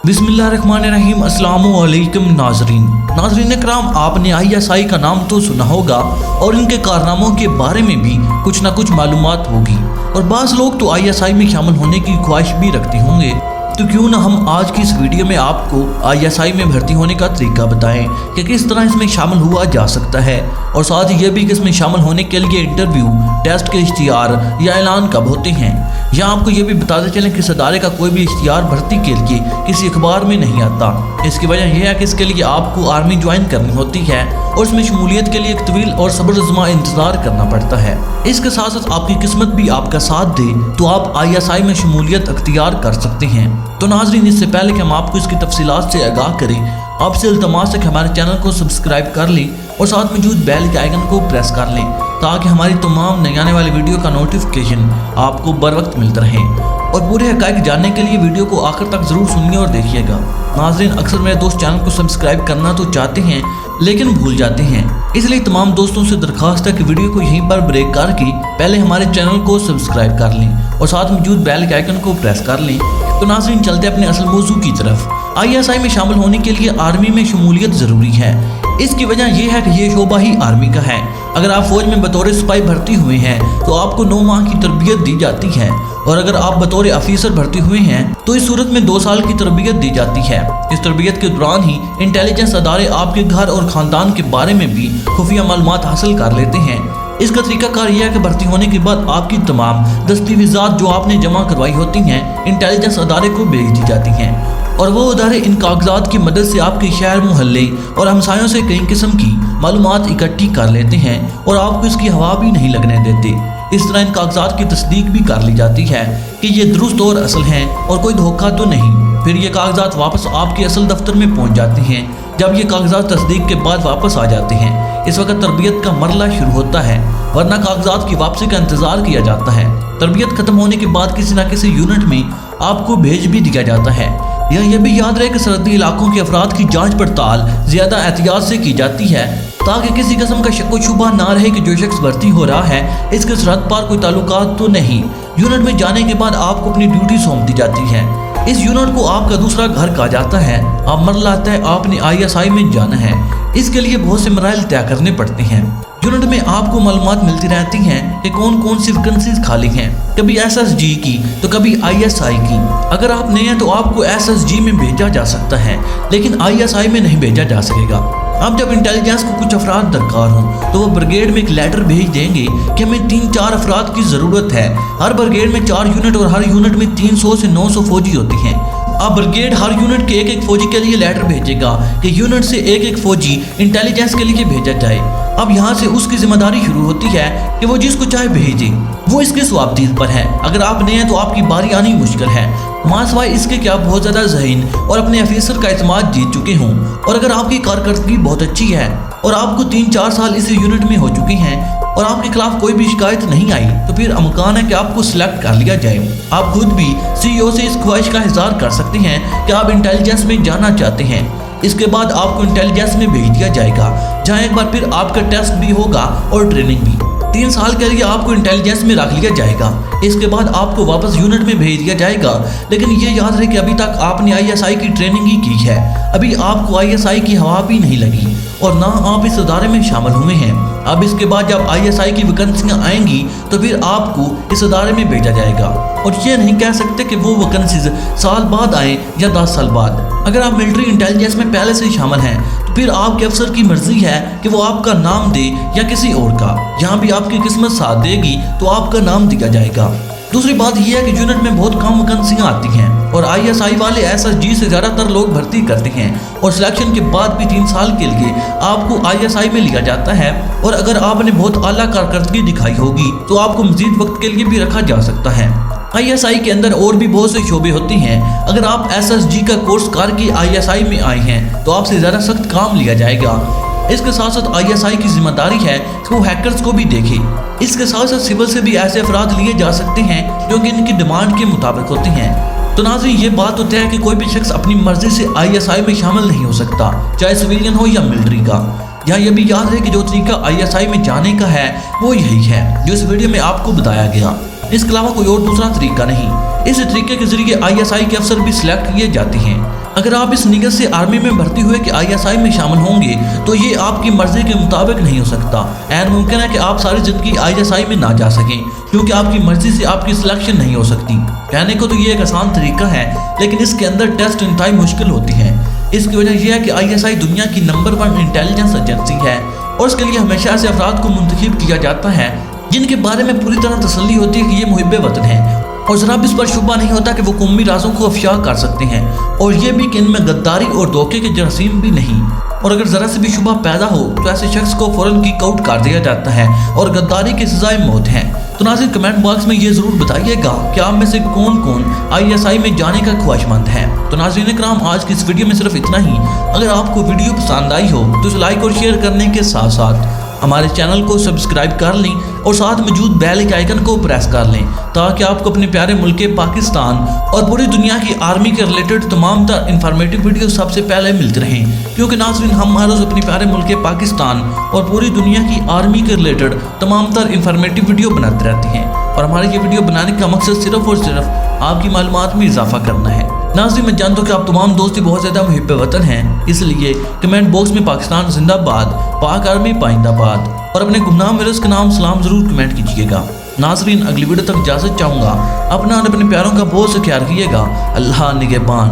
बिस्मिल्लाहिर्रहमानिर्रहीम। अस्सलामुअलैकुम नाज़रीन इकराम, आपने ISI का नाम तो सुना होगा और इनके कारनामों के बारे में भी कुछ ना कुछ मालूमात होगी, और बाज़ लोग तो ISI में शामिल होने की ख्वाहिश भी रखते होंगे। तो क्यों ना हम आज की इस वीडियो में आपको ISI में भर्ती होने का तरीका बताएं कि किस तरह इसमें शामिल हुआ जा सकता है, और साथ ही ये भी कि इसमें शामिल होने के लिए इंटरव्यू, टेस्ट के इश्तिहार या ऐलान कब होते हैं। या आपको ये भी बताते चलें कि इस अदारे का कोई भी इश्तिहार भर्ती के लिए किसी अखबार में नहीं आता। इसकी वजह यह है कि इसके लिए आपको आर्मी ज्वाइन करनी होती है और इसमें शमूलियत के लिए एक तवील और सब्र-जमा इंतजार करना पड़ता है। इसके साथ साथ आपकी किस्मत भी आपका साथ दे तो आप ISI में शमूलियत अख्तियार कर सकते हैं। तो नाज़रीन, इससे पहले कि हम आपको इसकी तफसीलात से आगाह करें, आपसे इल्तमास है कि हमारे चैनल को सब्सक्राइब कर लें और साथ मौजूद बेल के आइकन को प्रेस कर लें ताकि हमारी तमाम नई आने वाली वीडियो का नोटिफिकेशन आपको बर वक्त मिलता रहे। और पूरे हक़ाइक़ जानने के लिए वीडियो को आखिर तक ज़रूर सुनिए और देखिएगा। नाज़रीन, अक्सर मेरे दोस्त चैनल को सब्सक्राइब करना तो चाहते हैं लेकिन भूल जाते हैं, इसलिए तमाम दोस्तों से दरख्वास्त है कि वीडियो को यहीं पर ब्रेक करके पहले हमारे चैनल को सब्सक्राइब कर लें और साथ मौजूद बेल के आइकन को प्रेस कर लें। तो नाज़रीन, चलते अपने असल मौजू की तरफ। ISI में शामिल होने के लिए आर्मी में शमूलियत ज़रूरी है। इसकी वजह यह है कि ये शोबा ही आर्मी का है। अगर आप फौज में बतौर सिपाही भर्ती हुए हैं तो आपको 9 माह की तरबियत दी जाती है, और अगर आप बतौर अफीसर भर्ती हुए हैं तो इस सूरत में 2 साल की तरबियत दी जाती है। इस तरबियत के दौरान ही इंटेलिजेंस अदारे आपके घर और ख़ानदान के बारे में भी खुफिया मालूमात हासिल कर लेते हैं। इसका तरीकाकार यह है कि भर्ती होने के बाद आपकी तमाम दस्तावेज़ात जो आपने जमा करवाई होती हैं इंटेलिजेंस अदारे को भेज दी जाती हैं, और वो अदारे इन कागजात की मदद से आपके शहर, मोहल्ले और हमसायों से कई किस्म की मालूमात इकट्ठी कर लेते हैं और आपको इसकी हवा भी नहीं लगने देते। इस तरह इन कागजात की तस्दीक भी कर ली जाती है कि ये दुरुस्त और असल हैं और कोई धोखा तो नहीं। फिर ये कागजात वापस आपके असल दफ्तर में पहुंच जाते हैं। जब ये कागजात तस्दीक के बाद वापस आ जाते हैं, इस वक्त तरबियत का मरला शुरू होता है, वरना कागजात की वापसी का इंतजार किया जाता है। तरबियत खत्म होने के बाद किसी न किसी यूनिट में आपको भेज भी दिया जाता है। यह भी याद रहे कि सरहदी इलाकों के अफराद की जांच पड़ताल ज़्यादा एहतियात से की जाती है ताकि किसी किस्म का शक व शुबा ना रहे कि जो शख्स भर्ती हो रहा है इसके सरहद पार कोई ताल्लुकात तो नहीं। यूनिट में जाने के बाद आपको अपनी ड्यूटी सौंप दी जाती है। इस यूनिट को आपका दूसरा घर कहा जाता है। अब मरला आता है, आपने ISI में जाना है। इसके लिए बहुत से मराइल तय करने पड़ते हैं। यूनिट में आपको मालूमात मिलती रहती हैं कि कौन कौन सी वैकेंसीज खाली हैं, कभी SSG की तो कभी ISI की। अगर आप नए हैं तो आपको SSG में भेजा जा सकता है लेकिन ISI में नहीं भेजा जा सकेगा। अब जब इंटेलिजेंस को कुछ अफराद दरकार हों तो वो ब्रिगेड में एक लेटर भेज देंगे कि हमें 3-4 अफराद की ज़रूरत है। हर ब्रिगेड में 4 यूनिट और हर यूनिट में 300 से 900 फौजी होते हैं। अब ब्रिगेड हर यूनिट के एक फौजी के लिए लेटर भेजेगा कि यूनिट से एक फौजी इंटेलिजेंस के लिए भेजा जाए। अब यहाँ से उसकी जिम्मेदारी शुरू होती है कि वो जिसको चाहे भेजे, वो इसके स्वाबदीद पर है। अगर आप नए हैं तो आपकी बारी आनी मुश्किल है, मासवाई इसके क्या बहुत ज़्यादा ज़हीन और अपने अफीसर का एतमाद जीत चुके हों, और अगर आपकी कारकर्दगी बहुत अच्छी है और आपको 3-4 साल इस यूनिट में हो चुके हैं और आपके खिलाफ कोई भी शिकायत नहीं आई तो फिर अमकान है कि आपको सिलेक्ट कर लिया जाए। आप खुद भी CEO से इस ख्वाहिश का इज़हार कर सकते हैं कि आप इंटेलिजेंस में जाना चाहते हैं। इसके बाद आपको इंटेलिजेंस में भेज दिया जाएगा जहाँ एक बार फिर आपका टेस्ट भी होगा और ट्रेनिंग भी। 3 साल के लिए आपको इंटेलिजेंस में रख लिया जाएगा। इसके बाद आपको वापस यूनिट में भेज दिया जाएगा, लेकिन ये याद रहे कि अभी तक आपने ISI की ट्रेनिंग ही की है। अभी आपको ISI की हवा भी नहीं लगी और ना आप इस अदारे में शामिल हुए हैं। अब इसके बाद जब ISI की वैकेंसियाँ आएंगी तो फिर आपको इस अदारे में भेजा जाएगा, और ये नहीं कह सकते कि वो वैकेंसीज साल बाद आए या 10 साल बाद। अगर आप मिलिट्री इंटेलिजेंस में पहले से शामिल हैं तो फिर आपके अफसर की मर्जी है कि वो आपका नाम दे या किसी और का। यहाँ भी आपकी किस्मत साथ देगी तो आपका नाम दिया जाएगा। दूसरी बात यह है कि यूनिट में बहुत कम वैकेंसियाँ आती हैं और ISI वाले SSG से ज़्यादातर लोग भर्ती करते हैं, और सिलेक्शन के बाद भी 3 साल के लिए आपको ISI में लिया जाता है। और अगर आपने बहुत आला कारकर्दगी दिखाई होगी तो आपको मजीद वक्त के लिए भी रखा जा सकता है। ISI के अंदर और भी बहुत से शोबे होते हैं। अगर आप SSG का कोर्स करके ISI में आए हैं तो आपसे ज़्यादा सख्त काम लिया जाएगा। इसके साथ साथ ISI की जिम्मेदारी है कि वो हैकर्स को भी देखे। इसके साथ साथ सिविल से भी ऐसे अफराद लिए जा सकते हैं जो कि इनकी डिमांड के मुताबिक होते हैं। तो नाज़रीन, ये बात तो तय है कि कोई भी शख्स अपनी मर्जी से ISI में शामिल नहीं हो सकता, चाहे सिविलियन हो या मिलिट्री का। यहाँ ये भी याद है कि जो तरीका ISI में जाने का है वो यही है जो इस वीडियो में आपको बताया गया। اس کے علاوہ کوئی اور دوسرا طریقہ نہیں۔ اس طریقے کے ذریعے ISI کے افسر بھی سلیکٹ کیے جاتے ہیں۔ اگر آپ اس نیت سے آرمی میں بھرتی ہوئے کہ ISI میں شامل ہوں گے تو یہ آپ کی مرضی کے مطابق نہیں ہو سکتا۔ عین ممکن ہے کہ آپ ساری زندگی ISI میں نہ جا سکیں، کیونکہ آپ کی مرضی سے آپ کی سلیکشن نہیں ہو سکتی۔ کہنے کو تو یہ ایک آسان طریقہ ہے، لیکن اس کے اندر ٹیسٹ انتہائی مشکل ہوتی ہیں۔ اس کی وجہ یہ ہے کہ ISI دنیا کی نمبر 1 انٹیلیجنس ایجنسی ہے، اور اس کے لیے ہمیشہ ایسے افراد کو منتخب کیا جاتا ہے جن کے بارے میں پوری طرح تسلی ہوتی ہے کہ یہ محب وطن ہیں، اور ذرا بھی اس پر شبہ نہیں ہوتا کہ وہ قومی رازوں کو افشا کر سکتے ہیں، اور یہ بھی کہ ان میں غداری اور دھوکے کے جراثیم بھی نہیں۔ اور اگر ذرا سے بھی شبہ پیدا ہو تو ایسے شخص کو فوراً کک آؤٹ کر دیا جاتا ہے، اور غداری کی سزائے موت ہے۔ تو ناظرین کمنٹ باکس میں یہ ضرور بتائیے گا کہ آپ میں سے کون کون ISI میں جانے کا خواہش مند ہے۔ تو ناظرین کرام، آج کی اس ویڈیو میں صرف اتنا ہی۔ اگر آپ کو ویڈیو پسند آئی ہو تو اسے لائک اور شیئر کرنے کے ساتھ ساتھ ہمارے چینل کو سبسکرائب کر لیں اور ساتھ موجود بیل کے آئیکن کو پریس کر لیں، تاکہ آپ کو اپنے پیارے ملک پاکستان اور پوری دنیا کی آرمی کے ریلیٹڈ تمام تر انفارمیٹیو ویڈیو سب سے پہلے ملتے رہیں۔ کیونکہ ناظرین ہم ہر روز اپنے پیارے ملک پاکستان اور پوری دنیا کی آرمی کے ریلیٹڈ تمام تر انفارمیٹیو ویڈیو بناتے رہتے ہیں، اور ہمارے یہ ویڈیو بنانے کا مقصد صرف اور صرف آپ کی معلومات میں اضافہ کرنا ہے۔ ناظرین میں جانتا ہوں کہ آپ تمام دوست بہت زیادہ محب وطن ہیں، اس لیے کمنٹ باکس میں پاکستان زندہ باد، پاک آرمی پائندہ باد، اور اپنے گمنام ویروس کے نام سلام ضرور کمنٹ کیجیے گا۔ ناظرین اگلی ویڈیو تک اجازت چاہوں گا، اپنا اور اپنے پیاروں کا بہت سے خیال کیجیے گا۔ اللہ نگہبان۔